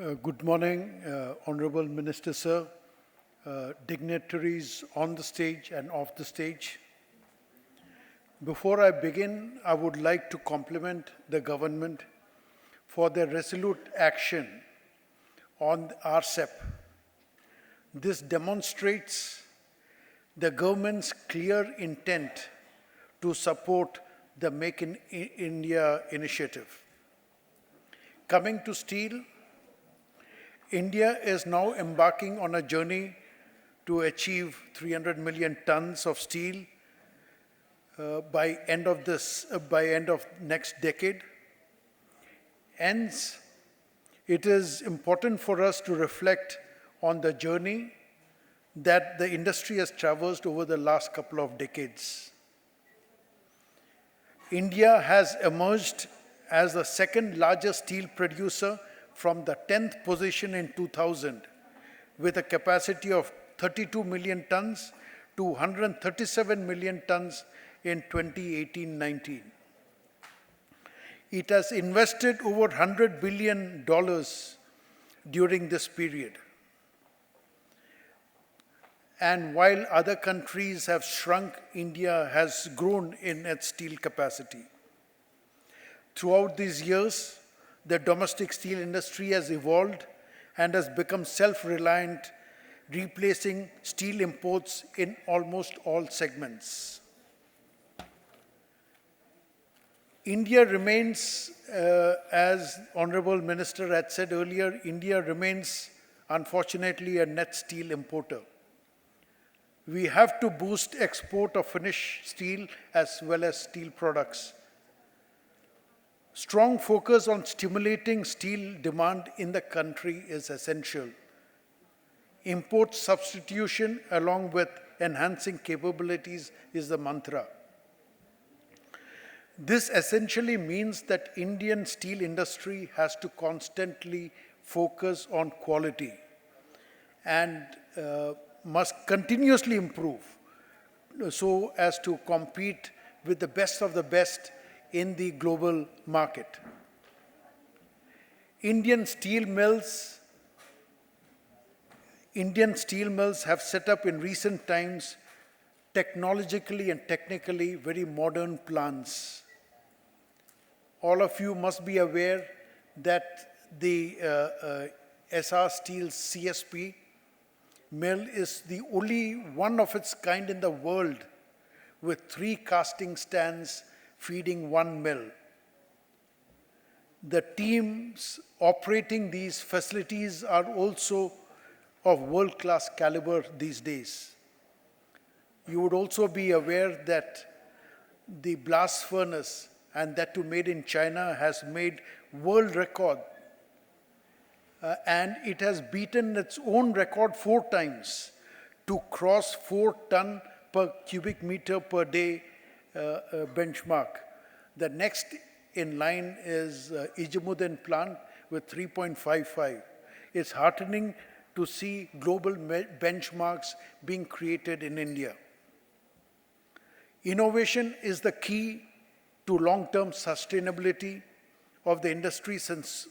Good morning, Honorable Minister Sir, dignitaries on the stage and off the stage. Before I begin, I would like to compliment the government for their resolute action on RCEP. This demonstrates the government's clear intent to support the Make in India initiative. Coming to steel, India is now embarking on a journey to achieve 300 million tons of steel by end of next decade. Hence, it is important for us to reflect on the journey that the industry has traversed over the last couple of decades. India has emerged as the second largest steel producer from the 10th position in 2000, with a capacity of 32 million tons to 137 million tons in 2018-19. It has invested over $100 billion during this period. And while other countries have shrunk, India has grown in its steel capacity. Throughout these years, the domestic steel industry has evolved and has become self-reliant, replacing steel imports in almost all segments. India remains, as Honorable Minister had said earlier, India remains, unfortunately, a net steel importer. We have to boost export of finished steel as well as steel products. Strong focus on stimulating steel demand in the country is essential. Import substitution along with enhancing capabilities is the mantra. This essentially means that Indian steel industry has to constantly focus on quality and must continuously improve so as to compete with the best of the best in the global market. Indian steel mills have set up in recent times technologically and technically very modern plants. All of you must be aware that the Essar Steel CSP mill is the only one of its kind in the world with 3 casting stands feeding one mill. The teams operating these facilities are also of world-class caliber these days. You would also be aware that the blast furnace, and that too made in China, has made world record. And it has beaten its own record 4 times to cross 4 ton per cubic meter per day benchmark. The next in line is Ijamuddin plant with 3.55. It's heartening to see global benchmarks being created in India. Innovation is the key to long-term sustainability of the industry, since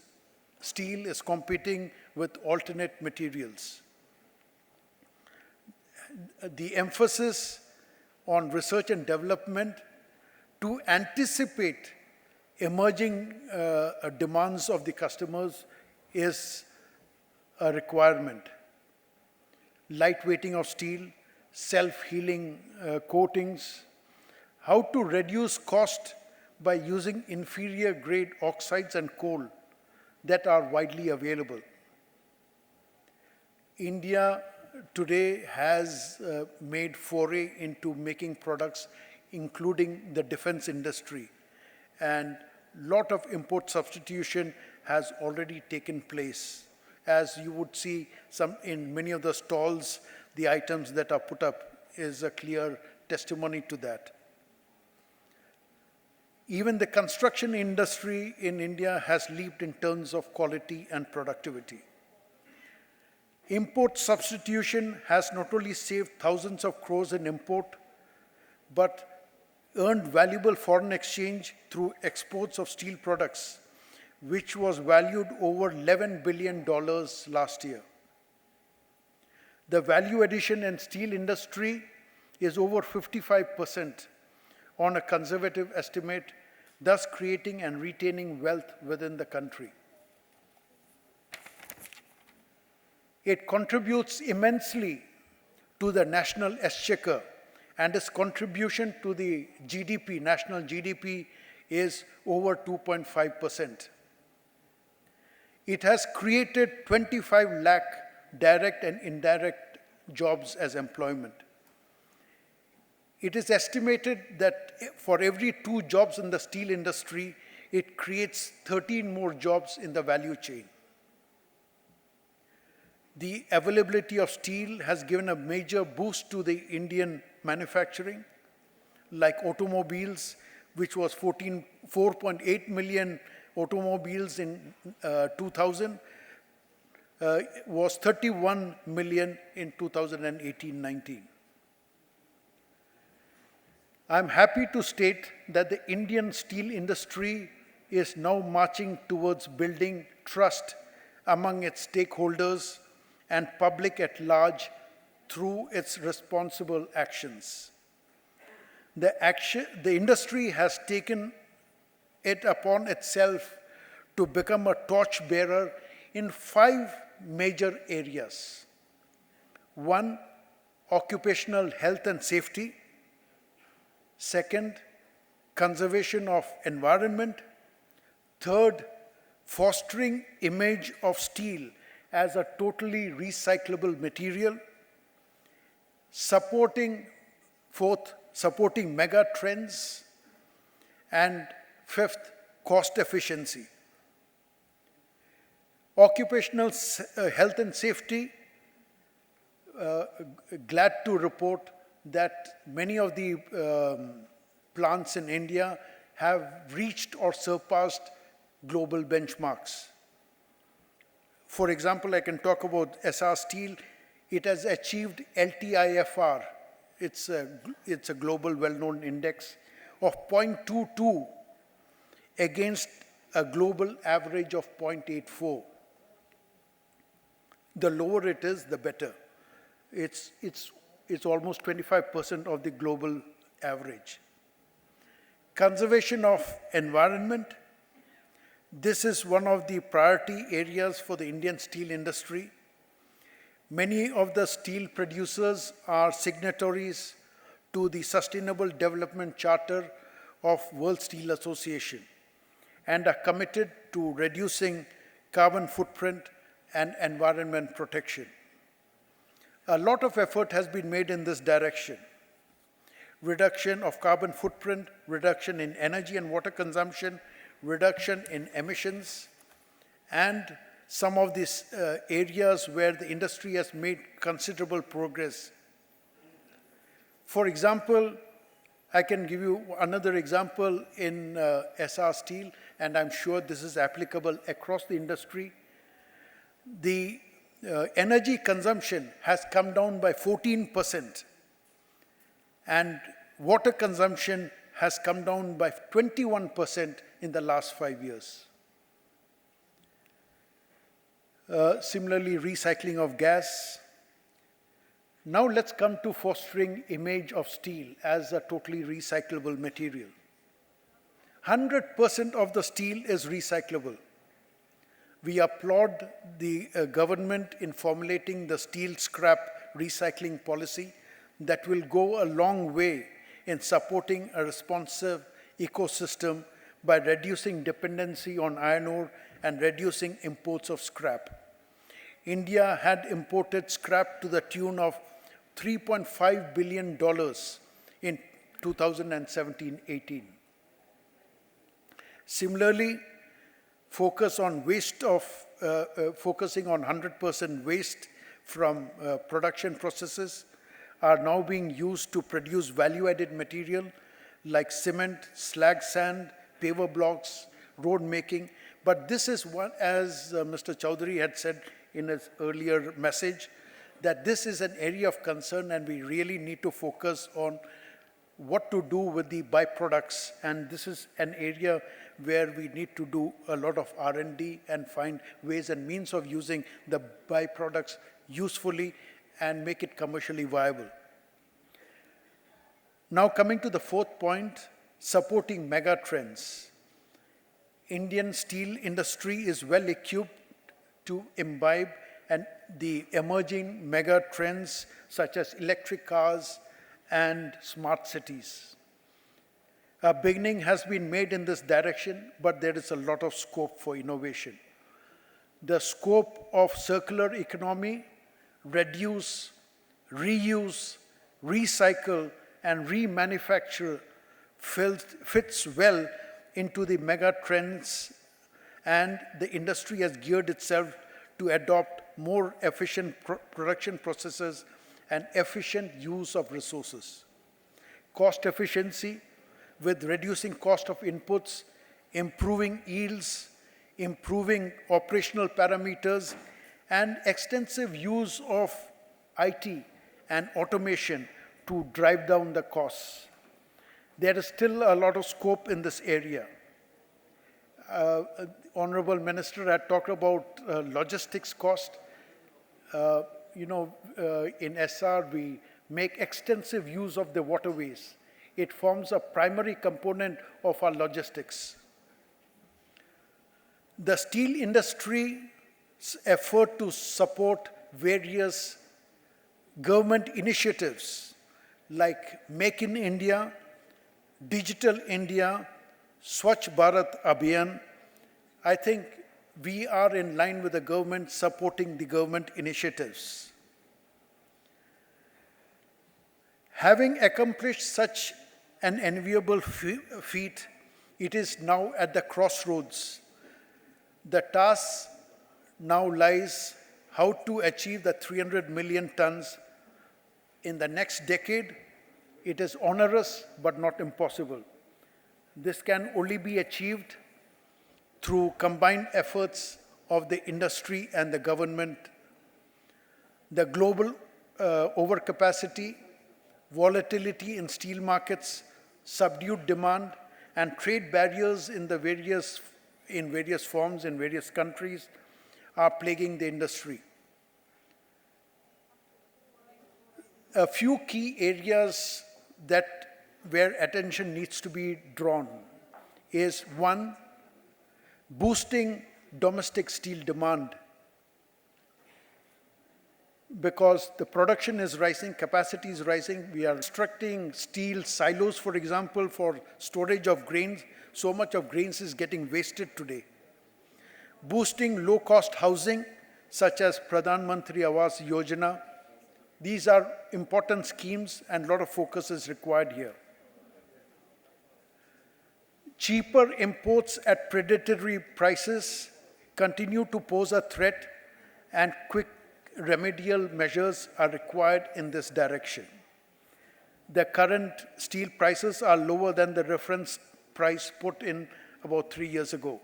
steel is competing with alternate materials. The emphasis on research and development to anticipate emerging demands of the customers is a requirement. Lightweighting of steel, self-healing coatings, how to reduce cost by using inferior grade oxides and coal that are widely available. India today has made foray into making products including the defense industry, and lot of import substitution has already taken place. As you would see in many of the stalls, the items that are put up is a clear testimony to that. Even the construction industry in India has leaped in terms of quality and productivity. Import substitution has not only saved thousands of crores in import, but earned valuable foreign exchange through exports of steel products, which was valued over $11 billion last year. The value addition in steel industry is over 55% on a conservative estimate, thus creating and retaining wealth within the country. It contributes immensely to the national exchequer, and its contribution to the GDP, national GDP, is over 2.5%. It has created 25 lakh direct and indirect jobs as employment. It is estimated that for every 2 jobs in the steel industry, it creates 13 more jobs in the value chain. The availability of steel has given a major boost to the Indian manufacturing, like automobiles, which was 4.8 million automobiles in 2000, was 31 million in 2018-19. I'm happy to state that the Indian steel industry is now marching towards building trust among its stakeholders and public at large through its responsible actions. The industry has taken it upon itself to become a torchbearer in 5 major areas. 1, occupational health and safety. 2nd, conservation of environment. 3rd, fostering image of steel as a totally recyclable material. 4th, supporting megatrends. And 5th, cost efficiency. Occupational health and safety, glad to report that many of the plants in India have reached or surpassed global benchmarks. For example, I can talk about Essar Steel. It has achieved LTIFR. It's a global well-known index of 0.22 against a global average of 0.84. The lower it is, the better. It's almost 25% of the global average. Conservation of environment. This is one of the priority areas for the Indian steel industry. Many of the steel producers are signatories to the Sustainable Development Charter of World Steel Association and are committed to reducing carbon footprint and environment protection. A lot of effort has been made in this direction. Reduction of carbon footprint, reduction in energy and water consumption, reduction in emissions, and some of these areas where the industry has made considerable progress. For example, I can give you another example in Essar Steel, and I'm sure this is applicable across the industry. The energy consumption has come down by 14%, and water consumption has come down by 21% in the last 5 years. Similarly, recycling of gas. Now let's come to fostering image of steel as a totally recyclable material. 100% of the steel is recyclable. We applaud the government in formulating the steel scrap recycling policy that will go a long way in supporting a responsive ecosystem by reducing dependency on iron ore and reducing imports of scrap. India had imported scrap to the tune of $3.5 billion in 2017-18. Similarly, focusing on 100% waste from production processes are now being used to produce value-added material like cement, slag sand, paver blocks, road making. But this is what, as Mr. Chowdhury had said in his earlier message, that this is an area of concern and we really need to focus on what to do with the byproducts. And this is an area where we need to do a lot of R&D and find ways and means of using the byproducts usefully and make it commercially viable. Now coming to the fourth point, supporting megatrends. Indian steel industry is well equipped to imbibe the emerging megatrends such as electric cars and smart cities. A beginning has been made in this direction, but there is a lot of scope for innovation. The scope of circular economy, reduce, reuse, recycle, and remanufacture fits well into the mega trends, and the industry has geared itself to adopt more efficient production processes and efficient use of resources. Cost efficiency with reducing cost of inputs, improving yields, improving operational parameters, and extensive use of IT and automation to drive down the costs. There is still a lot of scope in this area. Honorable Minister had talked about logistics cost. In Essar, we make extensive use of the waterways. It forms a primary component of our logistics. The steel industry's effort to support various government initiatives like Make in India, Digital India, Swachh Bharat Abhiyan, I think we are in line with the government supporting the government initiatives. Having accomplished such an enviable feat, it is now at the crossroads. The task now lies how to achieve the 300 million tons in the next decade. It is onerous but not impossible. This can only be achieved through combined efforts of the industry and the government. The global overcapacity, volatility in steel markets, subdued demand, and trade barriers in various forms in various countries are plaguing the industry. A few key areas where attention needs to be drawn is one, boosting domestic steel demand, because the production is rising, capacity is rising. We are constructing steel silos, for example, for storage of grains. So much of grains is getting wasted today. Boosting low-cost housing, such as Pradhan Mantri Awas Yojana. These are important schemes and a lot of focus is required here. Cheaper imports at predatory prices continue to pose a threat, and quick remedial measures are required in this direction. The current steel prices are lower than the reference price put in about 3 years ago.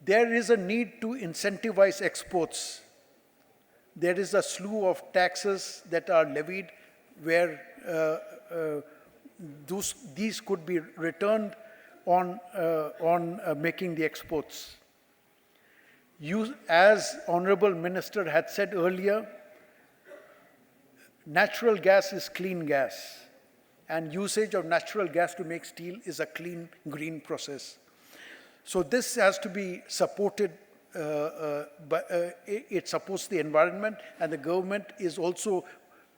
There is a need to incentivize exports. There is a slew of taxes that are levied where these could be returned on making the exports. As Honorable Minister had said earlier, natural gas is clean gas, and usage of natural gas to make steel is a clean, green process. So this has to be supported, it supports the environment, and the government is also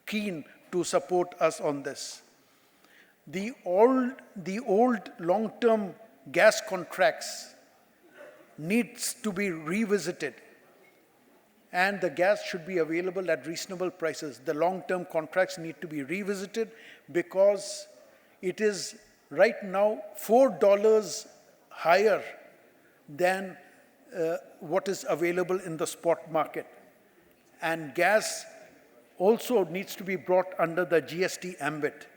keen to support us on this. The old long-term gas contracts needs to be revisited, and the gas should be available at reasonable prices. The long-term contracts need to be revisited because it is right now $4 higher than what is available in the spot market. And gas also needs to be brought under the GST ambit.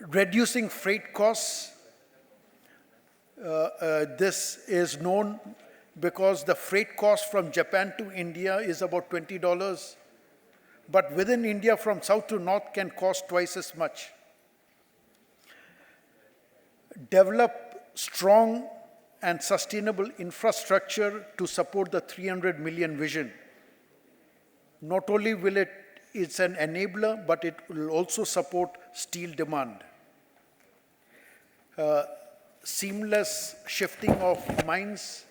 Reducing freight costs. This is known because the freight cost from Japan to India is about $20, but within India from south to north can cost twice as much. develop strong and sustainable infrastructure to support the 300 million vision. Not only will it's an enabler, but it will also support steel demand. Seamless shifting of mines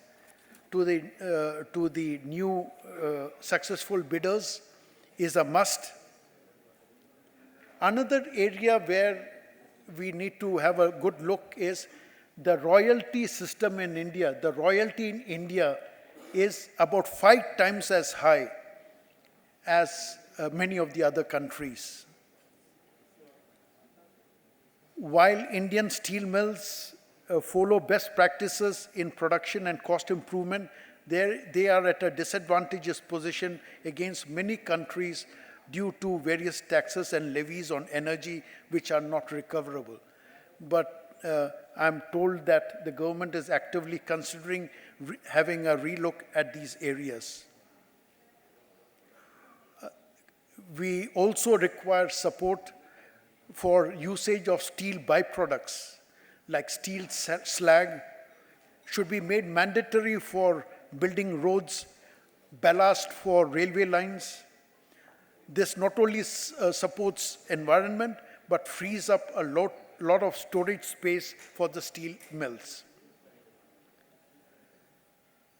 to the new successful bidders is a must. Another area where we need to have a good look is the royalty system in India. The royalty in India is about 5 times as high as many of the other countries. While Indian steel mills follow best practices in production and cost improvement, they are at a disadvantageous position against many countries due to various taxes and levies on energy which are not recoverable. But I'm told that the government is actively considering having a relook at these areas. We also require support for usage of steel byproducts like steel slag should be made mandatory for building roads, ballast for railway lines. This not only supports environment, but frees up a lot of storage space for the steel mills.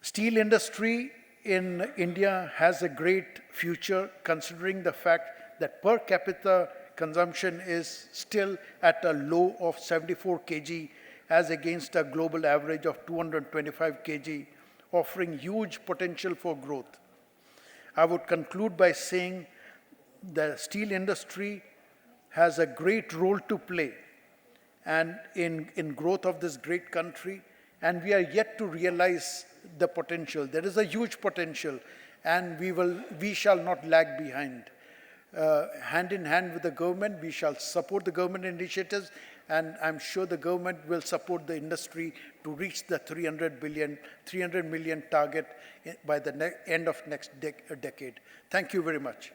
Steel industry in India has a great future considering the fact that per capita consumption is still at a low of 74 kg as against a global average of 225 kg, offering huge potential for growth. I would conclude by saying the steel industry has a great role to play and in growth of this great country, and we are yet to realize the potential. There is a huge potential, and we shall not lag behind. Hand in hand with the government, we shall support the government initiatives, and I'm sure the government will support the industry to reach the 300 million target by the end of next decade. Thank you very much.